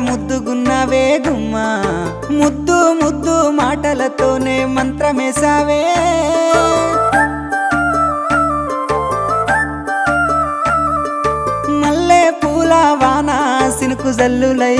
ముద్దుగున్నావే గుమ్మా ముద్దు ముద్దు మాటలతోనే మంత్రమేసావే మల్లె పూల వాన సినుకు జల్లులై